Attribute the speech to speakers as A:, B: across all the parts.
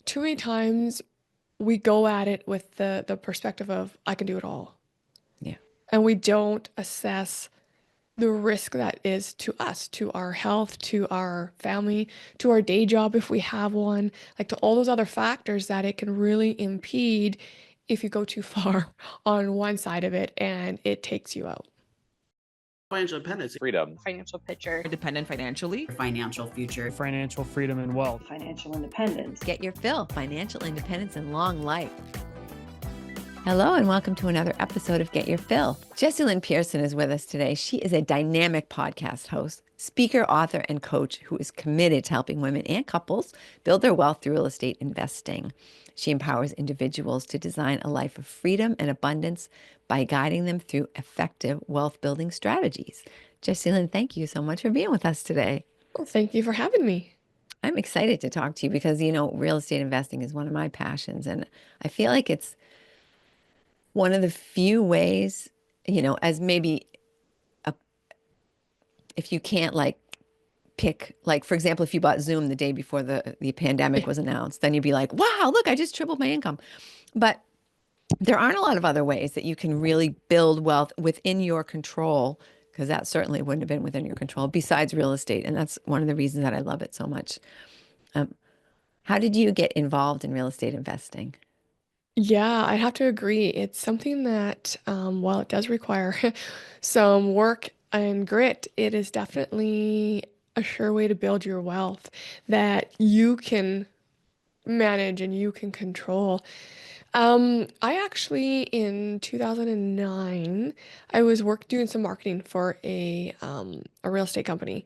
A: too many times we go at it with the perspective of I can do it all.
B: Yeah.
A: And we don't assess the risk that is to us, to our health, to our family, to our day job if we have one, like to all those other factors that it can really impede if you go too far on one side of it and it takes you out.
C: Financial independence,
D: freedom,
E: financial picture,
F: independent financially,
G: financial future,
H: financial freedom and wealth,
I: financial independence.
J: Get your fill, financial independence and long life. Hello and welcome to another episode of Get Your Fill. Jessilyn Persson is with us today. She is a dynamic podcast host, speaker, author, and coach who is committed to helping women and couples build their wealth through real estate investing. She empowers individuals to design a life of freedom and abundance by guiding them through effective wealth building strategies. Jessilyn, thank you so much for being with us today.
A: Well, thank you for having me.
J: I'm excited to talk to you because, real estate investing is one of my passions. And I feel like it's one of the few ways, as maybe if you can't pick, for example, if you bought Zoom the day before the pandemic was announced, then you'd be like, wow, look, I just tripled my income. But there aren't a lot of other ways that you can really build wealth within your control, because that certainly wouldn't have been within your control besides real estate. And that's one of the reasons that I love it so much. How did you get involved in real estate investing?
A: Yeah, I have to agree. It's something that, while it does require some work and grit, it is definitely a sure way to build your wealth that you can manage and you can control. I actually, in 2009, I was doing some marketing for a real estate company.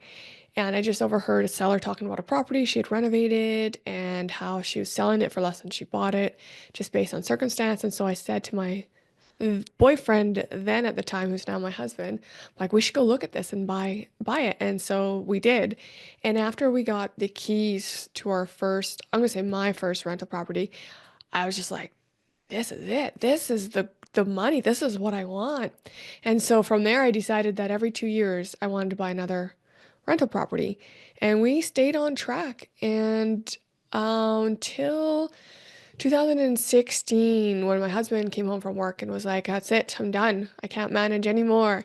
A: And I just overheard a seller talking about a property she had renovated and how she was selling it for less than she bought it, just based on circumstance. And so I said to my boyfriend then at the time, who's now my husband, like, we should go look at this and buy it. And so we did. And after we got the keys to our first, I'm gonna say my first rental property, I was just like, this is it. This is the money. This is what I want. And so from there, I decided that every 2 years I wanted to buy another rental property. And we stayed on track. And until 2016, when my husband came home from work and was like, that's it, I'm done. I can't manage anymore.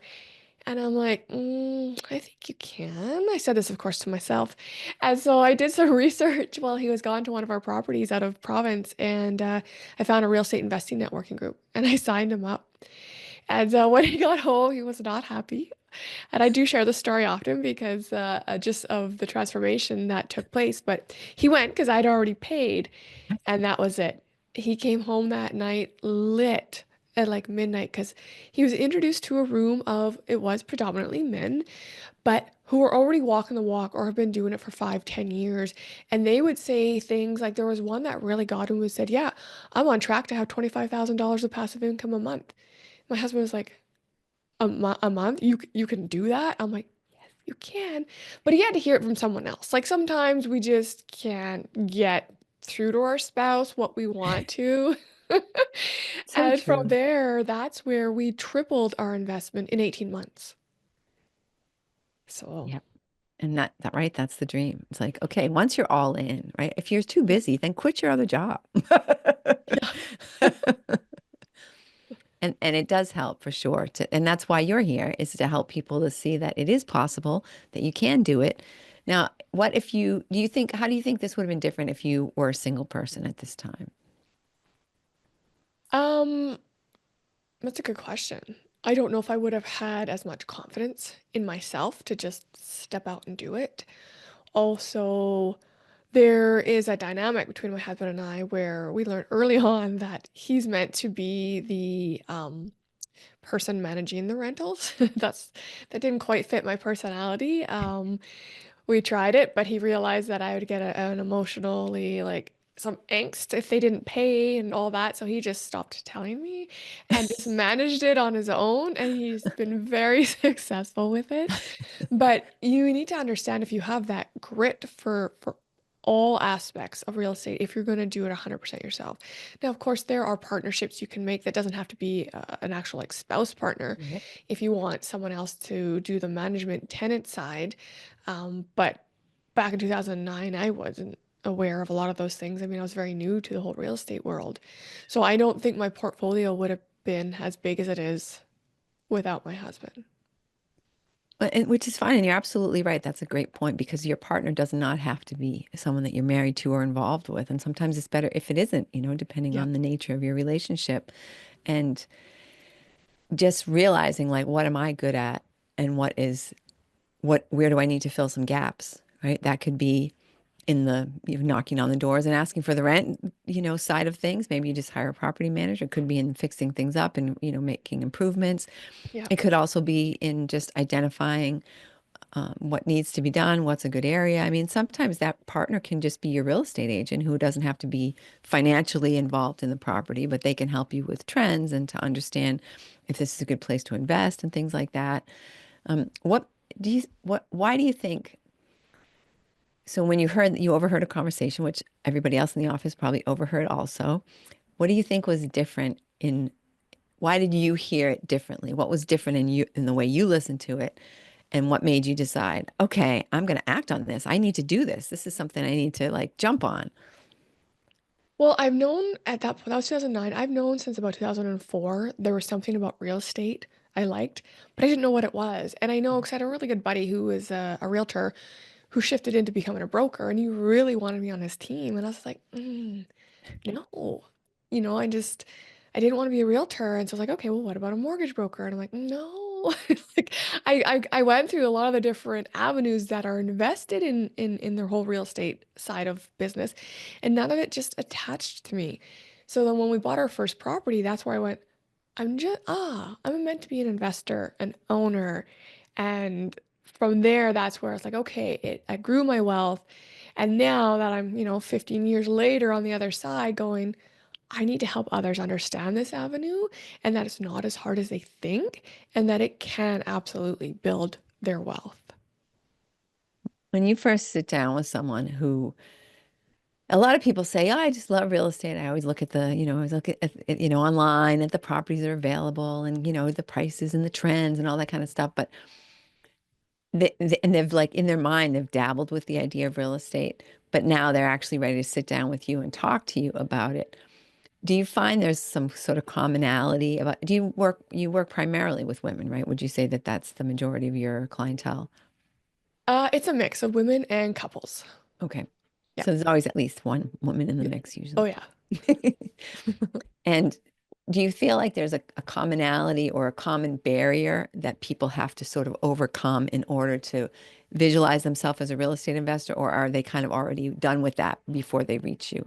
A: And I'm like, I think you can. I said this, of course, to myself. And so I did some research while he was gone to one of our properties out of province. And I found a real estate investing networking group and I signed him up. And when he got home, he was not happy. And I do share the story often because just of the transformation that took place. But he went because I'd already paid, and that was it. He came home that night lit at like midnight because he was introduced to a room of, it was predominantly men, but who were already walking the walk or have been doing it for 5, 10 years. And they would say things like, there was one that really got him who said, yeah, I'm on track to have $25,000 of passive income a month. My husband was like, a month? You can do that? I'm like, yes, you can. But he had to hear it from someone else. Like sometimes we just can't get through to our spouse what we want to.
J: So
A: And from
J: true.
A: there, that's where we tripled our investment in 18 months. So,
J: Yep. And that right, that's the dream. It's like, okay, once you're all in, right? If you're too busy, then quit your other job. And it does help for sure. And that's why you're here, is to help people to see that it is possible, that you can do it. Now, what if how do you think this would have been different if you were a single person at this time?
A: um, that's a good question. I don't know if I would have had as much confidence in myself to just step out and do it. Also, there is a dynamic between my husband and I where we learned early on that he's meant to be the person managing the rentals. That didn't quite fit my personality. We tried it, but he realized that I would get an emotionally like some angst if they didn't pay and all that. So he just stopped telling me and just managed it on his own. And he's been very successful with it. But you need to understand if you have that grit for all aspects of real estate, if you're going to do it 100% yourself. Now, of course, there are partnerships you can make that doesn't have to be an actual like spouse partner
J: Yep.
A: if you want someone else to do the management tenant side. But back in 2009, I wasn't. aware of a lot of those things. I mean, I was very new to the whole real estate world. So I don't think my portfolio would have been as big as it is without my husband.
J: And which is fine. And you're absolutely right. That's a great point because your partner does not have to be someone that you're married to or involved with. And sometimes it's better if it isn't, depending
A: Yeah.
J: on the nature of your relationship. And just realizing like, what am I good at? And where do I need to fill some gaps, right? That could be in the knocking on the doors and asking for the rent, side of things. Maybe you just hire a property manager. It could be in fixing things up and, making improvements.
A: Yeah.
J: It could also be in just identifying what needs to be done, what's a good area. I mean, sometimes that partner can just be your real estate agent who doesn't have to be financially involved in the property, but they can help you with trends and to understand if this is a good place to invest and things like that. Why do you think? So when you overheard a conversation, which everybody else in the office probably overheard also, what do you think was different why did you hear it differently? What was different in the way you listened to it? And what made you decide, okay, I'm going to act on this. I need to do this. This is something I need to like jump on.
A: Well, I've known at that point, that was 2009. I've known since about 2004 there was something about real estate I liked, but I didn't know what it was. And I know because I had a really good buddy who was a realtor who shifted into becoming a broker, and he really wanted me on his team. And I was like, no, I didn't want to be a realtor. And so I was like, okay, well, what about a mortgage broker? And I'm like, no. Like I went through a lot of the different avenues that are invested in their whole real estate side of business, and none of it just attached to me. So then when we bought our first property, that's where I went, I'm meant to be an investor, an owner. And from there, that's where it's like, okay, I grew my wealth. And now that I'm, 15 years later on the other side going, I need to help others understand this avenue and that it's not as hard as they think and that it can absolutely build their wealth.
J: When you first sit down with someone who a lot of people say, oh, I just love real estate. I always look at I always look at online at the properties that are available and, the prices and the trends and all that kind of stuff. But and they've like in their mind, they've dabbled with the idea of real estate, but now they're actually ready to sit down with you and talk to you about it. Do you find there's some sort of commonality you work primarily with women, right? Would you say that that's the majority of your clientele?
A: It's a mix of women and couples.
J: Okay.
A: Yeah.
J: So there's always at least one woman in the mix
A: Oh,
J: usually.
A: yeah.
J: And do you feel like there's a commonality or a common barrier that people have to sort of overcome in order to visualize themselves as a real estate investor, or are they kind of already done with that before they reach you?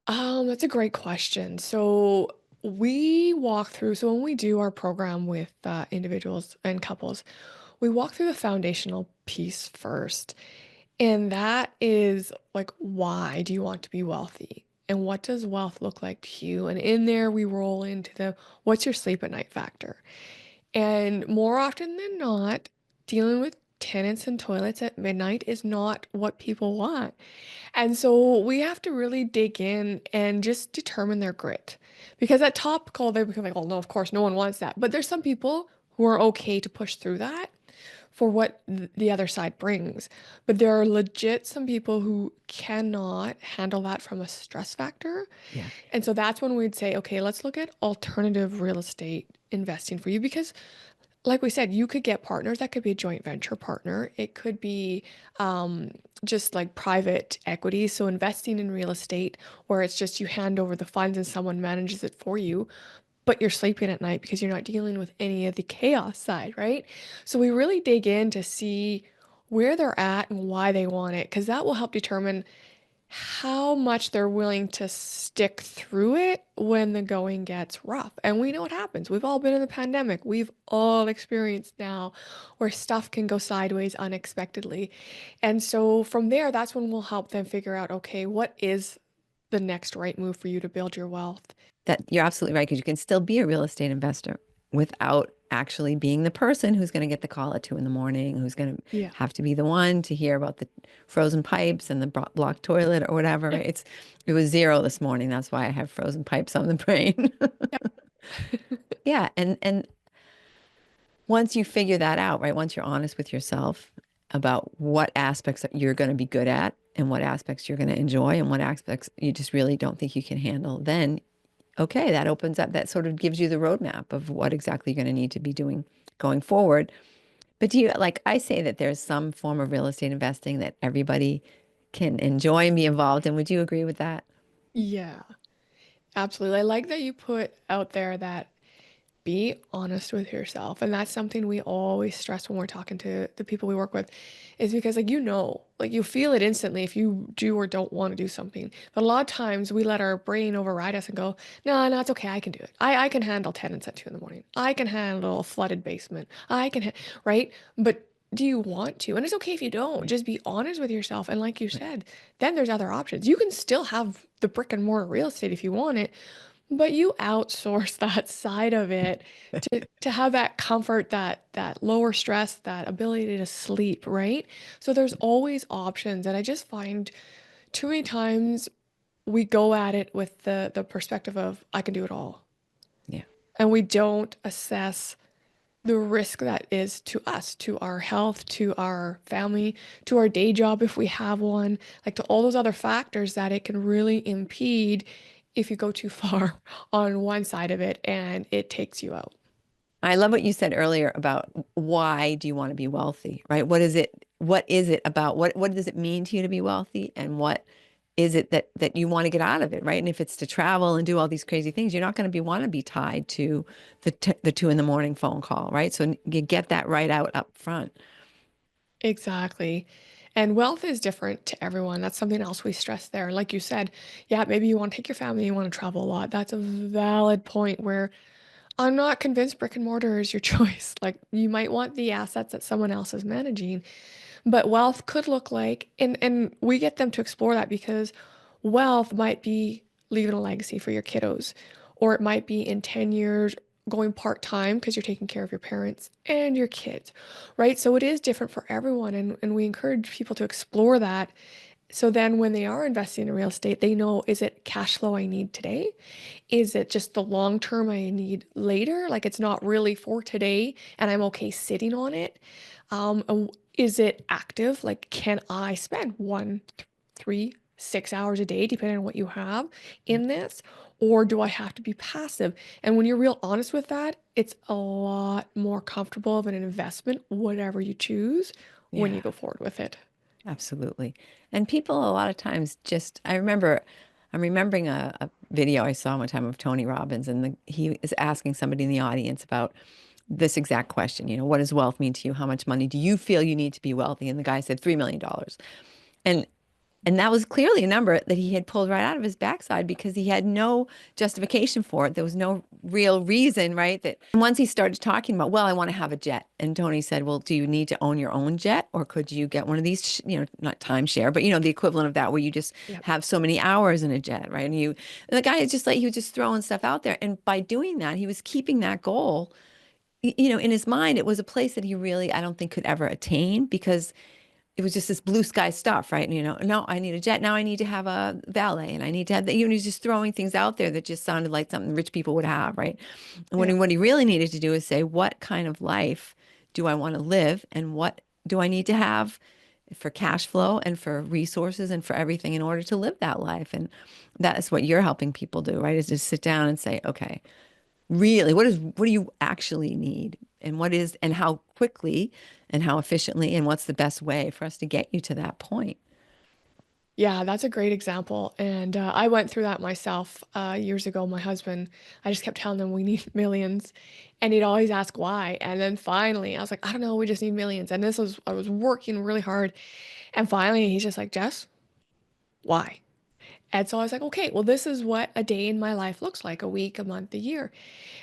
A: That's a great question. So so when we do our program with individuals and couples, we walk through the foundational piece first. And that is like, why do you want to be wealthy? And what does wealth look like to you? And in there, we roll into what's your sleep at night factor? And more often than not, dealing with tenants and toilets at midnight is not what people want. And so we have to really dig in and just determine their grit. Because at top call, they become like, oh, no, of course, no one wants that. But there's some people who are okay to push through that for what the other side brings. But there are legit some people who cannot handle that from a stress factor.
J: Yeah.
A: And so that's when we'd say, okay, let's look at alternative real estate investing for you because like we said, you could get partners. That could be a joint venture partner. It could be um, just like private equity. So investing in real estate where it's just you hand over the funds and someone manages it for you, but you're sleeping at night because you're not dealing with any of the chaos side, right? So we really dig in to see where they're at and why they want it, because that will help determine how much they're willing to stick through it when the going gets rough. And we know what happens. We've all been in the pandemic. We've all experienced now where stuff can go sideways unexpectedly. And so from there, that's when we'll help them figure out, okay, what is the next right move for you to build your wealth?
J: That you're absolutely right, because you can still be a real estate investor without actually being the person who's going to get the call at 2 a.m, who's going to
A: Yeah.
J: have to be the one to hear about the frozen pipes and the blocked toilet or whatever. It was 0 this morning. That's why I have frozen pipes on the brain. Yeah, and once you figure that out, right? Once you're honest with yourself about what aspects that you're going to be good at and what aspects you're going to enjoy and what aspects you just really don't think you can handle, then okay, that opens up, that sort of gives you the roadmap of what exactly you're going to need to be doing going forward. But do you, like, I say that there's some form of real estate investing that everybody can enjoy and be involved in. Would you agree with that?
A: Yeah, absolutely. I like that you put out there that be honest with yourself. And that's something we always stress when we're talking to the people we work with, is because, like, like you feel it instantly if you do or don't want to do something. But a lot of times we let our brain override us and go, no, no, it's okay. I can do it. I can handle tenants at 2 in the morning. I can handle a flooded basement. Right? But do you want to? And it's okay if you don't.
J: Right.
A: Just be honest with yourself. And like you
J: Right.
A: said, then there's other options. You can still have the brick and mortar real estate if you want it, but you outsource that side of it to have that comfort, that lower stress, that ability to sleep, right? So there's always options. And I just find too many times we go at it with the perspective of I can do it all.
J: Yeah.
A: And we don't assess the risk that is to us, to our health, to our family, to our day job if we have one, like to all those other factors that it can really impede if you go too far on one side of it and it takes you out.
J: I love what you said earlier about why do you want to be wealthy, right? What is it about what does it mean to you to be wealthy, and what is it that you want to get out of it, right? And if it's to travel and do all these crazy things, you're not going to want to be tied to the 2 in the morning phone call, right? So you get that right out up front.
A: Exactly. And wealth is different to everyone. That's something else we stress there. Like you said, yeah, maybe you want to take your family, you want to travel a lot. That's a valid point where I'm not convinced brick and mortar is your choice. Like you might want the assets that someone else is managing. But wealth could look like, and we get them to explore that because wealth might be leaving a legacy for your kiddos, or it might be in 10 years going part-time because you're taking care of your parents and your kids, right? So it is different for everyone, and we encourage people to explore that. So then when they are investing in real estate, they know, is it cash flow I need today? Is it just the long term I need later? Like it's not really for today and I'm okay sitting on it. Is it active? Like, can I spend 1, 3, 6 hours a day, depending on what you have
J: Yeah.
A: in this? Or do I have to be passive? And when you're real honest with that, it's a lot more comfortable of an investment, whatever you choose, when you
J: Yeah.
A: go forward with it.
J: Absolutely. And people a lot of times just, I'm remembering a video I saw one time of Tony Robbins, and he is asking somebody in the audience about this exact question, what does wealth mean to you? How much money do you feel you need to be wealthy? And the guy said $3 million. And and that was clearly a number that he had pulled right out of his backside because he had no justification for it. There was no real reason, right? That once he started talking about, well, I want to have a jet. And Tony said, well, do you need to own your own jet, or could you get one of these, not timeshare, but the equivalent of that, where you just
A: Yep.
J: have so many hours in a jet, right? And the guy is just like, he was just throwing stuff out there. And by doing that, he was keeping that goal, in his mind. It was a place that he really, I don't think, could ever attain, because it was just this blue sky stuff, right? No, I need a jet. Now I need to have a valet, and I need to have that. He's just throwing things out there that just sounded like something rich people would have, right? And
A: Yeah.
J: what he really needed to do is say, what kind of life do I want to live, and what do I need to have for cash flow and for resources and for everything in order to live that life? And that is what you're helping people do, right? Is just sit down and say, okay, really, what do you actually need, and and how quickly and how efficiently, and what's the best way for us to get you to that point?
A: Yeah, that's a great example. And I went through that myself years ago. My husband, I just kept telling him we need millions. And he'd always ask why. And then finally, I was like, I don't know, we just need millions. And I was working really hard. And finally, he's just like, Jess, why? And so I was like, okay, well, this is what a day in my life looks like, a week, a month, a year.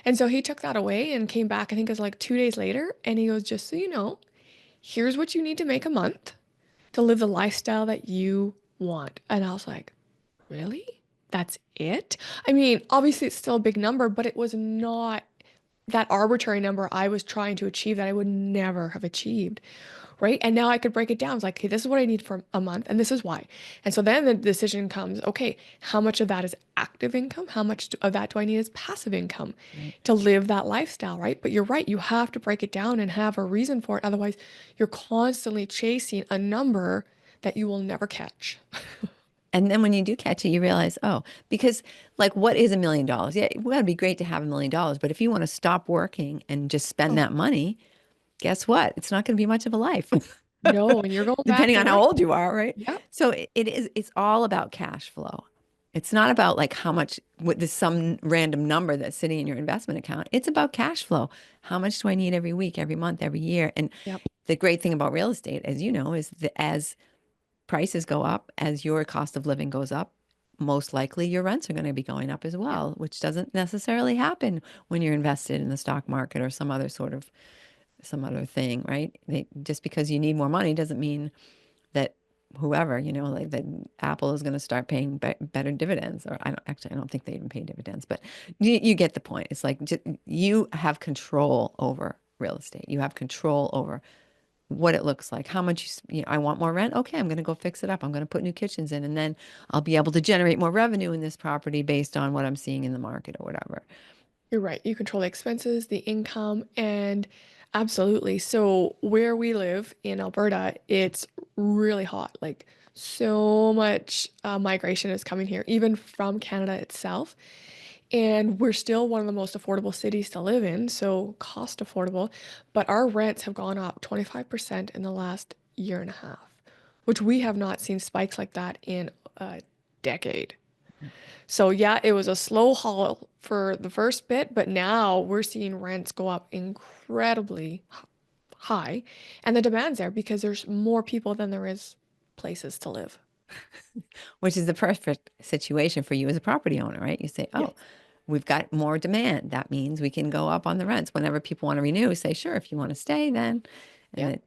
A: And so he took that away and came back, I think it was like 2 days later. And he goes, just so you know, here's what you need to make a month to live the lifestyle that you want. And I was like, really? That's it? I mean, obviously it's still a big number, but it was not that arbitrary number I was trying to achieve that I would never have achieved. Right. And now I could break it down. It's like, okay, this is what I need for a month, and this is why. And so then the decision comes, okay, how much of that is active income? How much of that do I need as passive income
J: Right.
A: to live that lifestyle? Right. But you're right. You have to break it down and have a reason for it. Otherwise, you're constantly chasing a number that you will never catch.
J: And then when you do catch it, you realize, oh, because like, what is $1 million? Yeah, well, it'd be great to have $1 million, but if you want to stop working and just spend
A: Oh,
J: that money, guess what? It's not going to be much of a life,
A: no, and you're going back
J: depending
A: to
J: on how
A: work.
J: old you are, right?
A: Yeah,
J: So it is, it's all about cash flow. It's not about like how much, what there's some random number that's sitting in your investment account. It's about cash flow. How much do I need every week, every month, every year? And
A: yep,
J: the great thing about real estate, as you know, is that as prices go up, as your cost of living goes up, most likely your rents are going to be going up as
A: yep.
J: well, which doesn't necessarily happen when you're invested in the stock market or some other sort of some other thing, right? Just because you need more money doesn't mean that whoever, like that Apple is going to start paying better dividends. Or I don't think they even pay dividends, but you get the point. It's like you have control over real estate. You have control over what it looks like, how much I want more rent. Okay, I'm going to go fix it up. I'm going to put new kitchens in, and then I'll be able to generate more revenue in this property based on what I'm seeing in the market or whatever.
A: You're right. You control the expenses, the income, and absolutely. So where we live in Alberta, it's really hot. Like so much migration is coming here, even from Canada itself. And we're still one of the most affordable cities to live in, so cost affordable. But our rents have gone up 25% in the last year and a half, which we have not seen spikes like that in a decade. So yeah, it was a slow haul for the first bit, but now we're seeing rents go up incredibly high, and the demand's there because there's more people than there is places to live.
J: Which is the perfect situation for you as a property owner, right? You say, oh,
A: Yes.
J: we've got more demand. That means we can go up on the rents. Whenever people want to renew, say, sure, if you want to stay, then. And
A: Yep.
J: it,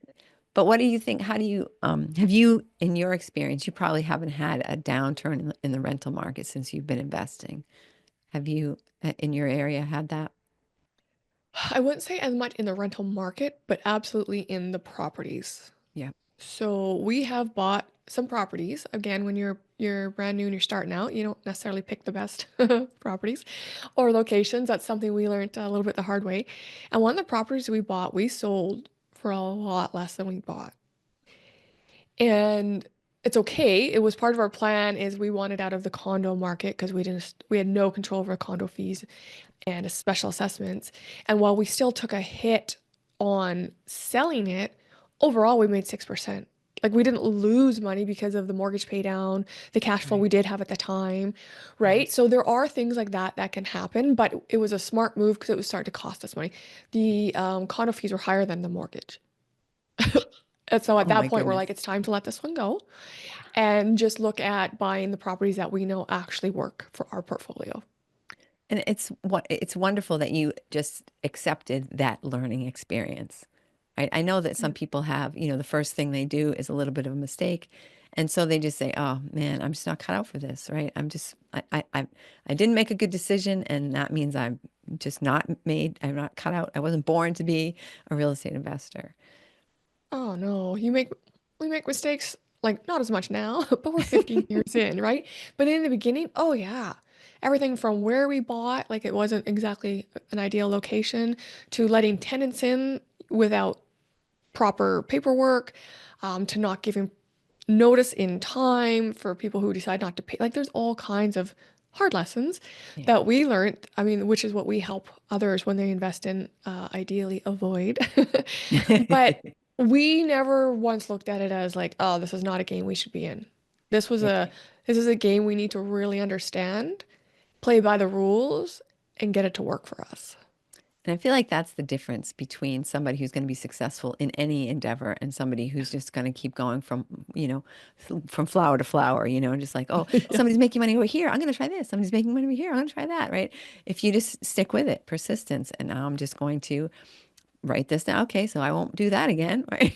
J: but what do you think? How do you, have you, in your experience, you probably haven't had a downturn in the rental market since you've been investing. Have you, in your area, had that?
A: I wouldn't say as much in the rental market, but absolutely in the properties.
J: Yeah.
A: So we have bought some properties. Again, when you're brand new and you're starting out, you don't necessarily pick the best properties or locations. That's something we learned a little bit the hard way. And one of the properties we bought, we sold for a lot less than we bought. And it's okay. It was part of our plan is we wanted out of the condo market because we had no control over condo fees and special assessments. And while we still took a hit on selling it, overall we made 6%. Like we didn't lose money because of the mortgage pay down, the cash flow
J: Right.
A: we did have at the time,
J: Right.
A: right? So there are things like that that can happen, but it was a smart move because it was starting to cost us money. The condo fees were higher than the mortgage. And so at
J: Oh my
A: that point, we're
J: goodness.
A: like, it's time to let this one go
J: Yeah.
A: and just look at buying the properties that we know actually work for our portfolio.
J: And it's wonderful that you just accepted that learning experience. Right? I know that some people have, the first thing they do is a little bit of a mistake. And so they just say, oh man, I'm just not cut out for this, right? I didn't make a good decision, and that means I'm not cut out. I wasn't born to be a real estate investor.
A: Oh no, we make mistakes like not as much now, but we're 15 years in, right? But in the beginning, oh yeah. Everything from where we bought, like it wasn't exactly an ideal location, to letting tenants in without proper paperwork, to not giving notice in time for people who decide not to pay. Like there's all kinds of hard lessons
J: Yeah.
A: that we learned. I mean, which is what we help others when they invest in, ideally avoid. But we never once looked at it as like, oh, this is not a game we should be in. This was
J: Yeah.
A: a this is a game we need to really understand, play by the rules, and get it to work for us.
J: And I feel like that's the difference between somebody who's going to be successful in any endeavor and somebody who's just going to keep going you know, from flower to flower, and just like, oh,
A: Yeah.
J: somebody's making money over here. I'm going to try this. Somebody's making money over here. I'm going to try that, right? If you just stick with it, persistence, and now I'm just going to write this down. Okay, so I won't do that again, right?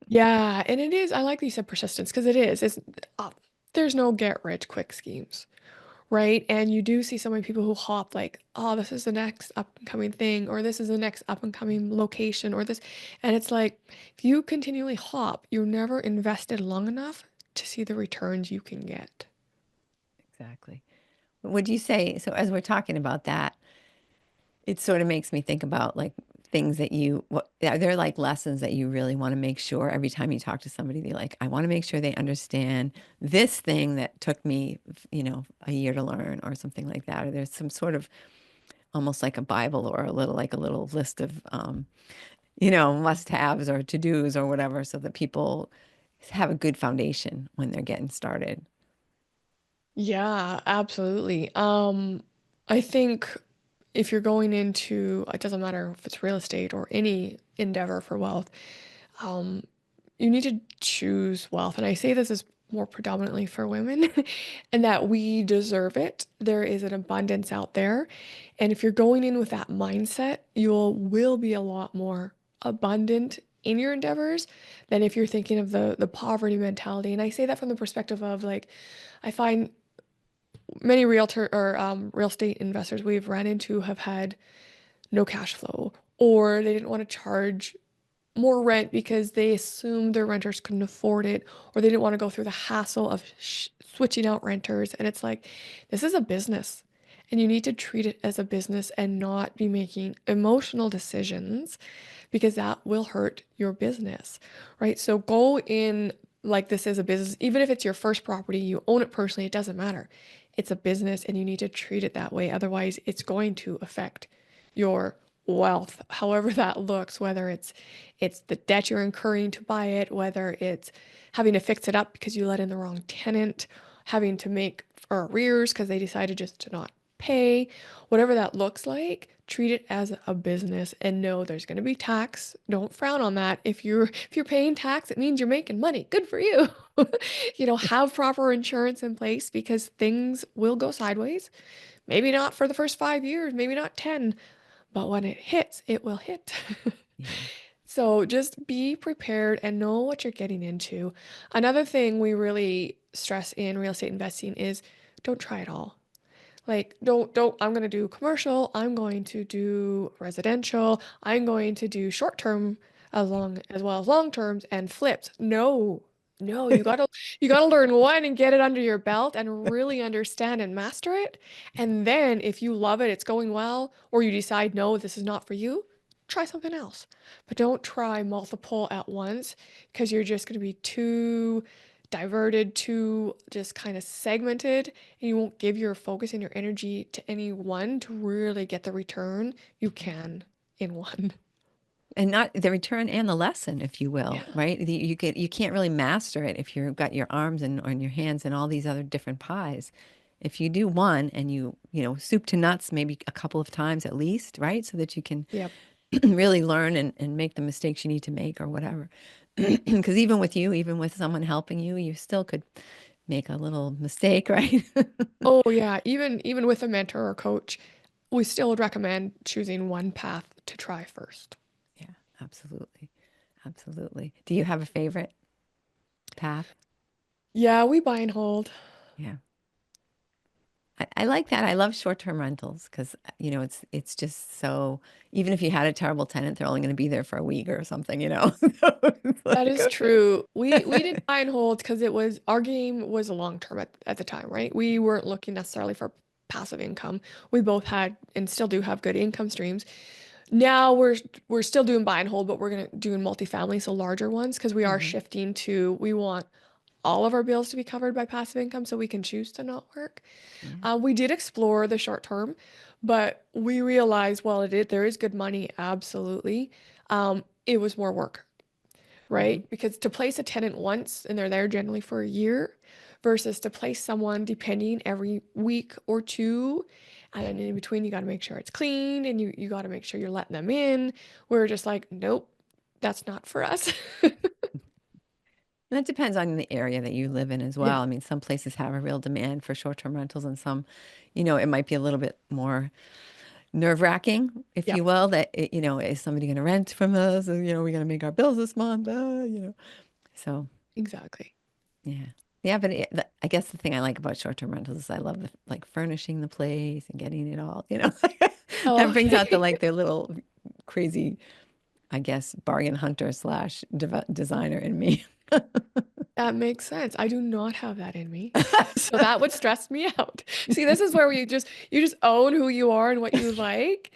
A: Yeah, and it is. I like that you said persistence because it is. Uh, there's no get rich quick schemes, right? And you do see so many people who hop like, oh, this is the next up and coming thing, or this is the next up and coming location, or this. And it's like, if you continually hop, you're never invested long enough to see the returns you can get.
J: Exactly. Would you say, so as we're talking about that, it sort of makes me think about like things that are there like lessons that you really want to make sure every time you talk to somebody, they're like, I want to make sure they understand this thing that took me, a year to learn or something like that? Or there's some sort of almost like a Bible or a little list of, must-haves or to-dos or whatever, so that people have a good foundation when they're getting started.
A: Yeah, absolutely. I think if you're going into, it doesn't matter if it's real estate or any endeavor for wealth, um, you need to choose wealth. And I say this is more predominantly for women and that we deserve it. There is an abundance out there. And if you're going in with that mindset, you will be a lot more abundant in your endeavors than if you're thinking of the poverty mentality. And I say that from the perspective of like, I find many realtor or real estate investors we've run into have had no cash flow, or they didn't want to charge more rent because they assumed their renters couldn't afford it, or they didn't want to go through the hassle of switching out renters. And it's like, this is a business, and you need to treat it as a business and not be making emotional decisions because that will hurt your business, right? So go in like this is a business, even if it's your first property, you own it personally, it doesn't matter. It's a business and you need to treat it that way. Otherwise, it's going to affect your wealth, however that looks, whether it's the debt you're incurring to buy it, whether it's having to fix it up because you let in the wrong tenant, having to make for arrears because they decided just to not pay, whatever that looks like, treat it as a business and know there's going to be tax. Don't frown on that. If you're paying tax, it means you're making money. Good for you. Have proper insurance in place because things will go sideways. Maybe not for the first 5 years, maybe not 10, but when it hits, it will hit.
J: Yeah.
A: So just be prepared and know what you're getting into. Another thing we really stress in real estate investing is don't try it all. Like, don't, I'm going to do commercial, I'm going to do residential, I'm going to do short term as well as long terms and flips. No, no, you gotta learn one and get it under your belt and really understand and master it. And then if you love it, it's going well, or you decide, no, this is not for you, try something else. But don't try multiple at once because you're just going to be too diverted, too just kind of segmented, and you won't give your focus and your energy to any one to really get the return you can in one.
J: And not the return and the lesson, if you will,
A: Yeah.
J: right? You can't really master it if you've got your arms and your hands and all these other different pies. If you do one and soup to nuts maybe a couple of times at least, right? So that you can
A: Yep.
J: really learn and make the mistakes you need to make or whatever. Because even with you, even with someone helping you, you still could make a little mistake, right?
A: Oh yeah, even with a mentor or coach, we still would recommend choosing one path to try first.
J: Yeah, absolutely. Absolutely. Do you have a favorite path?
A: Yeah, we buy and hold.
J: Yeah. I like that. I love short-term rentals because, it's just so, even if you had a terrible tenant, they're only going to be there for a week or something. So it's
A: That
J: like,
A: is
J: okay.
A: true. We did buy and hold because it was our game was a long term at the time, right? We weren't looking necessarily for passive income. We both had and still do have good income streams. Now we're still doing buy and hold, but we're gonna do in multifamily, so larger ones, because we are
J: Hmm.
A: shifting to we want all of our bills to be covered by passive income, so we can choose to not work.
J: Yeah.
A: We did explore the short term, but we realized while there is good money, absolutely, it was more work,
J: Hmm.
A: right? Because to place a tenant once and they're there generally for a year versus to place someone depending every week or two. And then in between, you got to make sure it's clean and you got to make sure you're letting them in. We're just like, nope, that's not for us.
J: And it depends on the area that you live in as
A: Yeah.
J: well. I mean, some places have a real demand for short-term rentals, and some, it might be a little bit more nerve-wracking, if
A: Yep.
J: you will, that, is somebody going to rent from us? And, we're going to make our bills this month, So,
A: Exactly.
J: yeah. Yeah, but I guess the thing I like about short-term rentals is I love like furnishing the place and getting it all.
A: Oh,
J: That brings out
A: okay.
J: their little crazy, I guess, bargain hunter slash designer in me.
A: That makes sense. I do not have that in me. So that would stress me out. See, this is where you just own who you are and what you like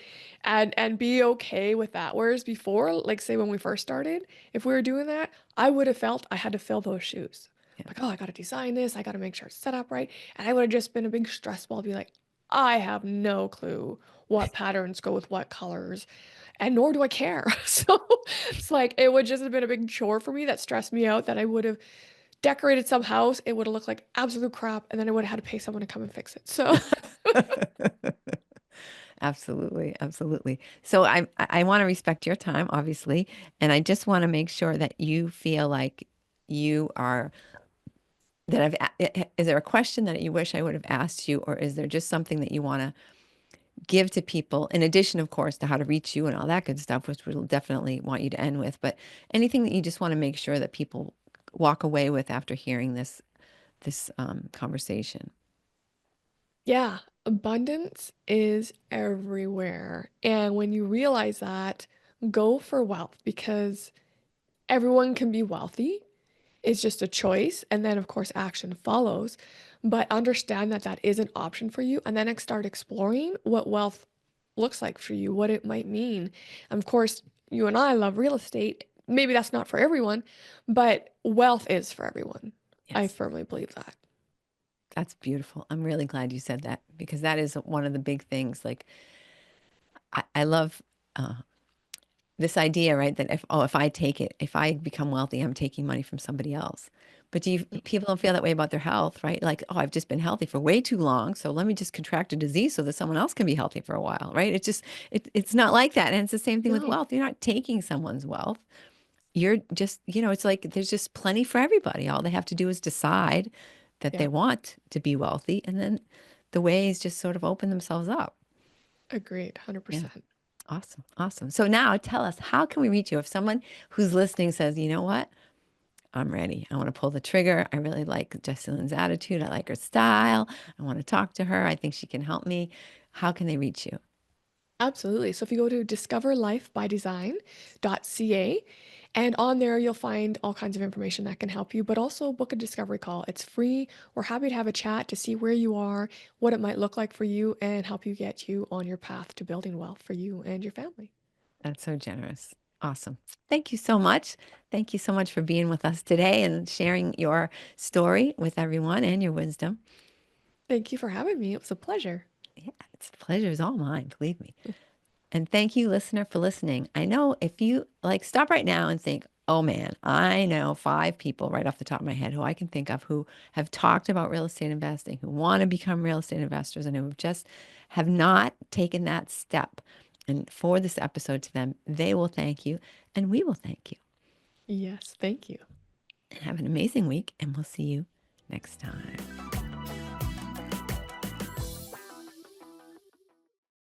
A: and be okay with that. Whereas before, like say when we first started, if we were doing that, I would have felt I had to fill those shoes.
J: Yeah.
A: Like, oh, I got to design this, I got to make sure it's set up right. And I would have just been a big stress ball, be like, I have no clue what patterns go with what colors, and nor do I care. So it's like it would just have been a big chore for me that stressed me out that I would have decorated some house, it would have looked like absolute crap, and then I would have had to pay someone to come and fix it. So,
J: Absolutely, absolutely. So I want to respect your time, obviously, and I just want to make sure that you feel like you are that is there a question that you wish I would have asked you, or is there just something that you want to give to people in addition, of course, to how to reach you and all that good stuff, which we'll definitely want you to end with, but anything that you just want to make sure that people walk away with after hearing this conversation?
A: yeah, abundance is everywhere. And when you realize that, go for wealth because everyone can be wealthy. It's just a choice. And then, of course, action follows. But understand that that is an option for you. And then start exploring what wealth looks like for you, what it might mean. And of course, you and I love real estate. Maybe that's not for everyone, but wealth is for everyone. I
J: Yes.
A: firmly believe that.
J: That's beautiful. I'm really glad you said that because that is one of the big things. Like, I love uh, this idea, right? That if I take it, if I become wealthy, I'm taking money from somebody else. But people don't feel that way about their health, right? Like, oh, I've just been healthy for way too long, so let me just contract a disease so that someone else can be healthy for a while, right? It's not like that, and it's the same thing with
A: No,
J: wealth. You're not taking someone's wealth. You're just, it's like there's just plenty for everybody. All they have to do is decide that they
A: yeah,
J: want to be wealthy, and then the ways just sort of open themselves up.
A: agreed,
J: Yeah.
A: 100%.
J: Awesome. Awesome. So now tell us, how can we reach you? If someone who's listening says, you know what? I'm ready. I want to pull the trigger. I really like Jessilyn's attitude. I like her style. I want to talk to her. I think she can help me. How can they reach you?
A: Absolutely. So if you go to discoverlifebydesign.ca, and on there you'll find all kinds of information that can help you, but also book a discovery call. It's free. We're happy to have a chat to see where you are, what it might look like for you, and help you get you on your path to building wealth for you and your family.
J: That's so generous. Awesome. Thank you so much. Thank you so much for being with us today and sharing your story with everyone and your wisdom.
A: Thank you for having me. It was a pleasure.
J: Yeah, it's pleasure is all mine, believe me. And thank you, listener, for listening. I know if you like stop right now and think, oh man, I know 5 people right off the top of my head who I can think of who have talked about real estate investing, who want to become real estate investors, and who just have not taken that step. And for this episode to them, they will thank you and we will thank you.
A: Yes, thank you.
J: And have an amazing week, and we'll see you next time.